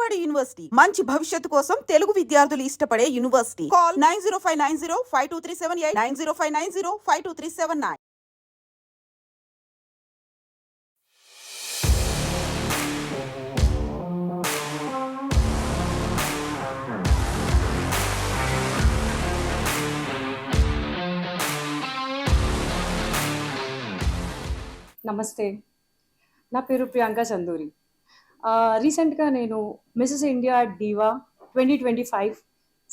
బాలబడి యూనివర్సిటీ మంచి భవిష్యత్తు కోసం తెలుగు విద్యార్థులు ఇష్టపడే యూనివర్సిటీ. కాల్ 9059052378 9059052379. నమస్తే, నా పేరు ప్రియాంక చందూరి. రీసెంట్గా నేను Mrs India Diva 2025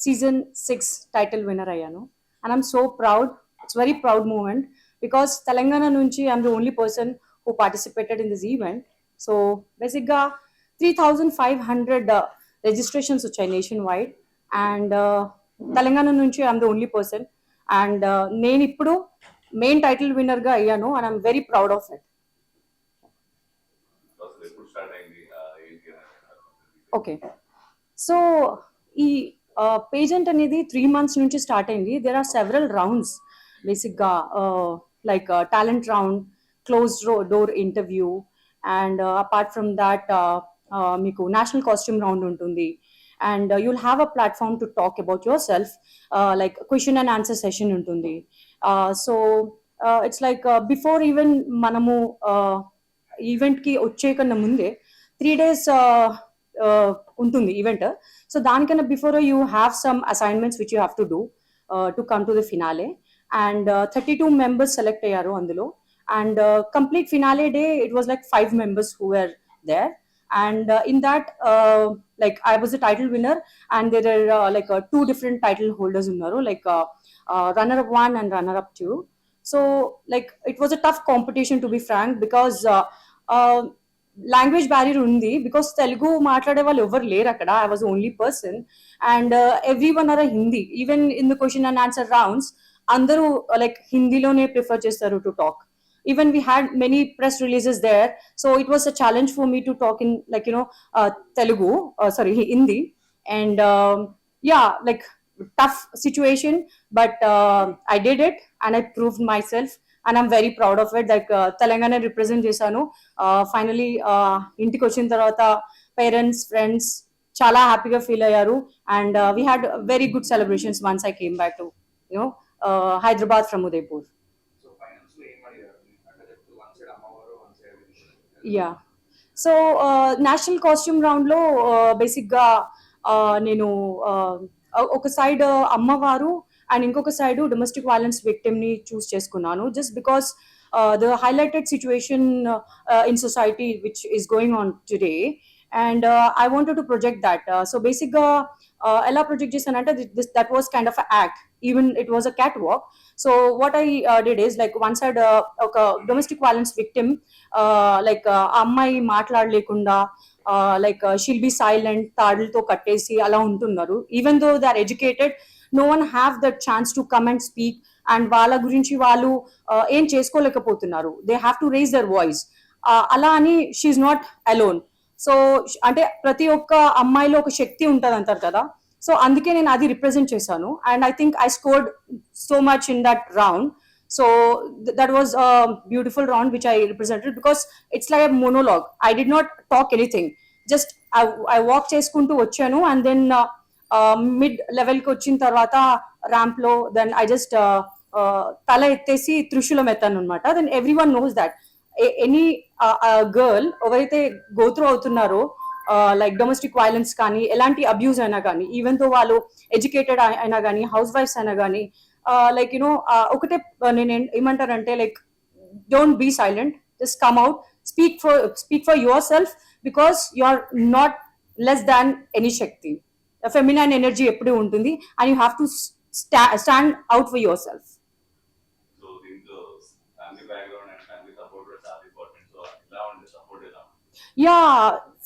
season 6 title winner అయ్యాను. And I'm so proud. It's very proud moment because Telangana నుంచి I'm the only person who participated in this event. So బేసిక్గా 3,500 రిజిస్ట్రేషన్స్ వచ్చాయి నేషన్ వైడ్. అండ్ తెలంగాణ నుంచి I'm the only person. And నేను ఇప్పుడు main title విన్నర్గా అయ్యాను. And I'm very proud of it. Okay, so ఈ pageant అనేది 3 months నుంచి స్టార్ట్ అయింది. దేర్ ఆర్ సెవరల్ రౌండ్స్ బేసిక్గా, like talent round, close door interview, and apart from that మీకు నేషనల్ కాస్ట్యూమ్ రౌండ్ ఉంటుంది. And you'll have a platform to talk about yourself, like question and answer session ఉంటుంది. So it's like before even మనము ఈవెంట్కి వచ్చే కన్నా ముందే 3 days ఉంటుంది event. So దానికన్నా before you have some assignments which you have to do to come to the finale. And 32 members select అయ్యారు అందులో. And complete finale day it was like 5 members who were there. And in that, like I was a title winner, and there are like 2 different title holders unnaru, like runner up 1 and runner up 2. So like it was a tough competition, to be frank, because language barrier ఉంది. Because Telugu మాట్లాడే వాళ్ళు ఎవరు లేరు అక్కడ. I was only person. And every one or Hindi. Even in the question and answer rounds అందరూ like హిందీలోనే prefer చేస్తారు to talk. Even we had many press releases there, so it was a challenge for me to talk in like Telugu, Hindi. And yeah, like tough situation, but I did it and I proved myself, and I'm very proud of it. Like Telangana represent chesanu. Finally intiki vachin tarvata parents, friends chala happy ga feel ayyaru. And we had very good celebrations once I came back to Hyderabad from Udaipur. Yeah, so national costume రౌండ్లో బేసిక్గా నేను ఒక side అమ్మవారు and ఇంకొక side domestic violence విక్టిమ్ని చూస్ చేసుకున్నాను. Just because the highlighted situation in society which is going on today, and I wanted to project that. So బేసిక్గా ఎలా project చేశానంటే that was kind of act. Even it was a cat walk. So what I did is like one side ఒక domestic violence victim, like ఆ అమ్మాయి మాట్లాడలేకుండా like she'll be silent, తాడులతో కట్టేసి అలా ఉంటున్నారు. Even though they are educated, no one have that chance to come and speak. And వాళ్ళ గురించి వాళ్ళు ఏం చేసుకోలేకపోతున్నారు. They have to raise their voice. అలా అని షీఈ్ నాట్ అలోన్. సో అంటే ప్రతి ఒక్క అమ్మాయిలో ఒక శక్తి ఉంటుంది అంటారు కదా. సో అందుకే నేను అది రిప్రజెంట్ చేశాను. And I think I scored so much in that round. So that was a beautiful round which I represented, because it's like a monologue. I did not talk anything. Just I walked cheskuntu vachanu, and then mid level ki vachin tarvata ramp lo then I just tala ettesi trishulam ettanu annamata. Then everyone knows that any girl evaithe go through avutunnaro, like domestic violence కానీ ఎలాంటి abuse అయినా కానీ, even తో వాళ్ళు educated అయినా కానీ, house wives అయినా కానీ, లైక్ ఒకటే నేను ఏమంటారంటే like don't be silent, just come out, speak for yourself, because you are not less than any shakti. Feminine energy ఎప్పుడూ ఉంటుంది, and you have to stand out for yourself. Yeah,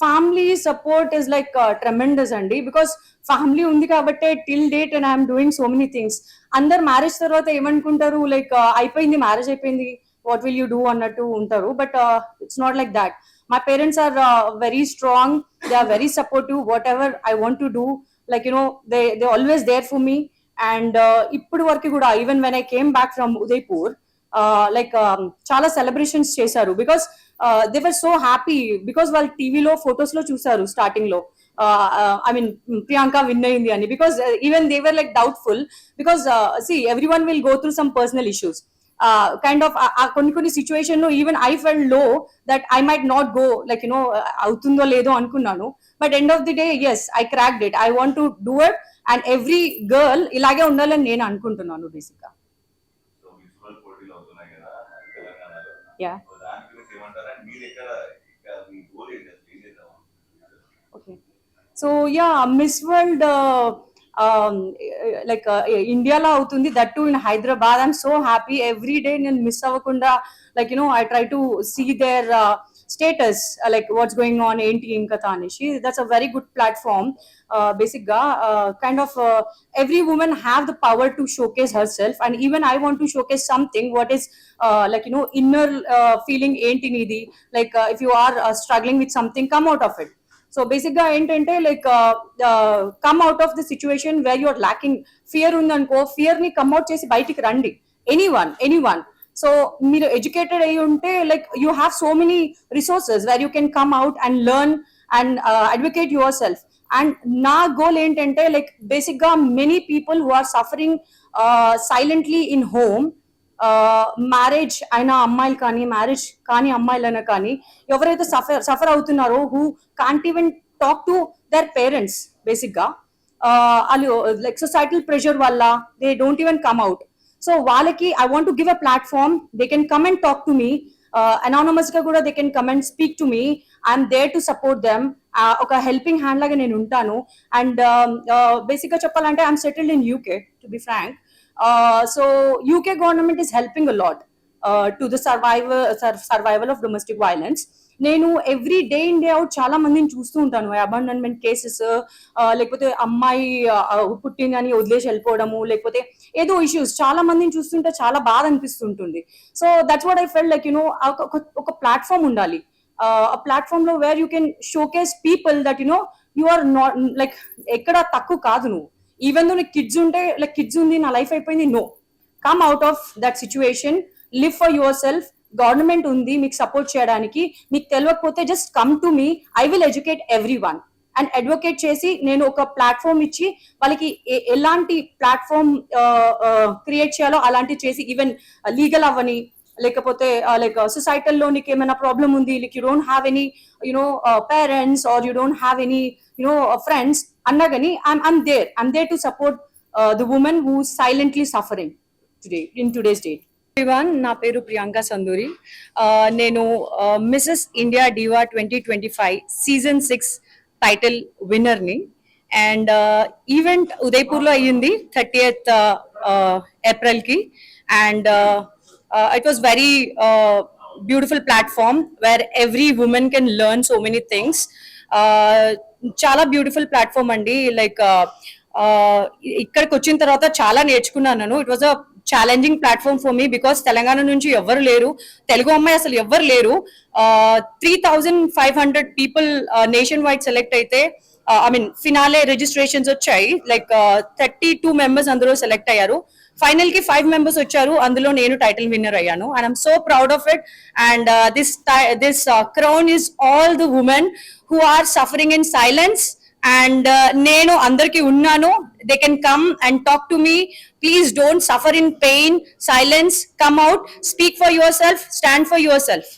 family support is like tremendous అండి. Because family ఉంది కాబట్టి till date and I'm doing so many things. అందరు marriage తర్వాత ఏమనుకుంటారు, like అయిపోయింది, marriage అయిపోయింది, వాట్ విల్ యూ డూ అన్నట్టు ఉంటారు. But it's not like that. My parents are very strong. They are very supportive. Whatever I want to do, like they always there for me. And ఇప్పుడు వరకు కూడా, even when I came back from Udaipur, like చాలా celebrations చేశారు. Because they were so happy, because వాళ్ళు టీవీలో photos లో చూసారు starting లో. I mean, Priyanka win అయింది అని, because even they were like doubtful, because see, everyone will go through some personal issues. Kind of కొన్ని సిచ్యువేషన్ లో even I fell low that I might not go, like అవుతుందో లేదో అనుకున్నాను. But end of the day yes, I cracked it. I want to do it, and every girl ఇలాగే ఉండాలని నేను అనుకుంటున్నాను basic గా. సో మున్సిపల్ పోటీలు అవుతున్నాయి కదా తెలంగాణలో, యా, సో దాని గురించి ఏమంటారా? మీరు ఎక్కడ మీ గోల్ ఏంటి అసలు? ఏం చేద్దాం? Okay. So yeah, miss world like ఇండియాలో అవుతుంది, that too in Hyderabad. I'm so happy. Every day నేను మిస్ అవ్వకుండా, like I try to see their status, like what's going on, ఏంటి ఏం కథ అనేసి. That's a very good platform. Basic గా kind of every woman have the power to showcase herself, and even I want to showcase something what is like inner feeling enti nidi, like if you are struggling with something, come out of it. So basic ga entante, like come out of the situation where you are lacking fear undanko, fear ni come out chesi bayitiki randi. Anyone. So మీరు educated అయి ఉంటే, like you have so many resources where you can come out and learn and advocate yourself. And నా goal ఏంటంటే, like basic గా many people who are suffering silently in home, marriage అయిన అమ్మాయిలు కానీ, marriage కానీ అమ్మాయిలైనా కానీ, ఎవరైతే suffer అవుతున్నారో, who can't even talk to their parents, basic గా వాళ్ళు లైక్ సొసైటల్ ప్రెషర్ వల్ల they don't even come out. So వాళ్ళకి I want to give a platform. They can come and talk to me anonymous గా కూడా. They can come and speak to me. I'm there to support them. ఒక helping hand లాగా నేను ఉంటాను. And basic గా చెప్పాలంటే I'm settled in UK, to be Frank. So UK government is helping a lot to the survival of domestic violence. నేను every day in day out చాలా మందిని చూస్తూ ఉంటాను. అబాండన్మెంట్ కేసెస్, లేకపోతే అమ్మాయి పుట్టిందని వదిలేసి వెళ్ళిపోవడము, లేకపోతే ఏదో ఇష్యూస్, చాలా మందిని చూస్తుంటే చాలా బాధ అనిపిస్తుంటుంది. So that's what I felt, like ఒక ప్లాట్ఫామ్ ఉండాలి. A platform లో where you can showcase people that you are not like ఎక్కడ తక్కువ కాదు నువ్వు. ఈవెన్ దో నీకు కిడ్స్ ఉంటే, లైక్ కిడ్స్ ఉంది, నా లైఫ్ అయిపోయింది, no, come out of that situation, live for yourself. Government ఉంది మీకు సపోర్ట్ చేయడానికి. మీకు తెలియకపోతే just come to me, I will educate everyone. And advocate చేసి నేను ఒక ప్లాట్ఫామ్ ఇచ్చి వాళ్ళకి ఎలాంటి ప్లాట్ఫామ్ క్రియేట్ చేయాలో అలాంటివి చేసి, ఈవెన్ లీగల్ అవ్వని, లేకపోతే లైక్ సొసైటీలో నీకు ఏమైనా ప్రాబ్లం ఉంది, like you don't have any parents or you don't have any friends అన్నా కానీ, I'm there to support the women who silently suffering today in today's date. నా పేరు ప్రియాంక సందూరి. నేను Mrs India diva 2025 season 6 title విన్నర్ని. And event ఉదయపూర్లో అయ్యింది 30th ఏప్రిల్కి. And it was very beautiful platform where every woman can learn so many things. చాలా beautiful platform అండి. Like ఇక్కడికి వచ్చిన తర్వాత చాలా నేర్చుకున్నాను. It was a challenging platform for me, because Telangana నుంచి ఎవ్వరు లేరు, తెలుగు అమ్మాయి అసలు ఎవ్వరు లేరు. 3,500 పీపుల్ నేషన్ వైడ్ సెలెక్ట్ అయితే, ఐ మీన్ ఫినాలే రిజిస్ట్రేషన్స్ వచ్చాయి. లైక్ 32 మెంబర్స్ అందులో సెలెక్ట్ అయ్యారు. ఫైనల్ కి 5 మెంబర్స్ వచ్చారు, అందులో నేను టైటిల్ విన్నర్ అయ్యాను. And I'm so proud of it. And this crown is all the women who are suffering in silence. And నేను అందరికి ఉన్నాను. They can come and talk to me. Please don't suffer in pain, silence, come out, speak for yourself, stand for your self.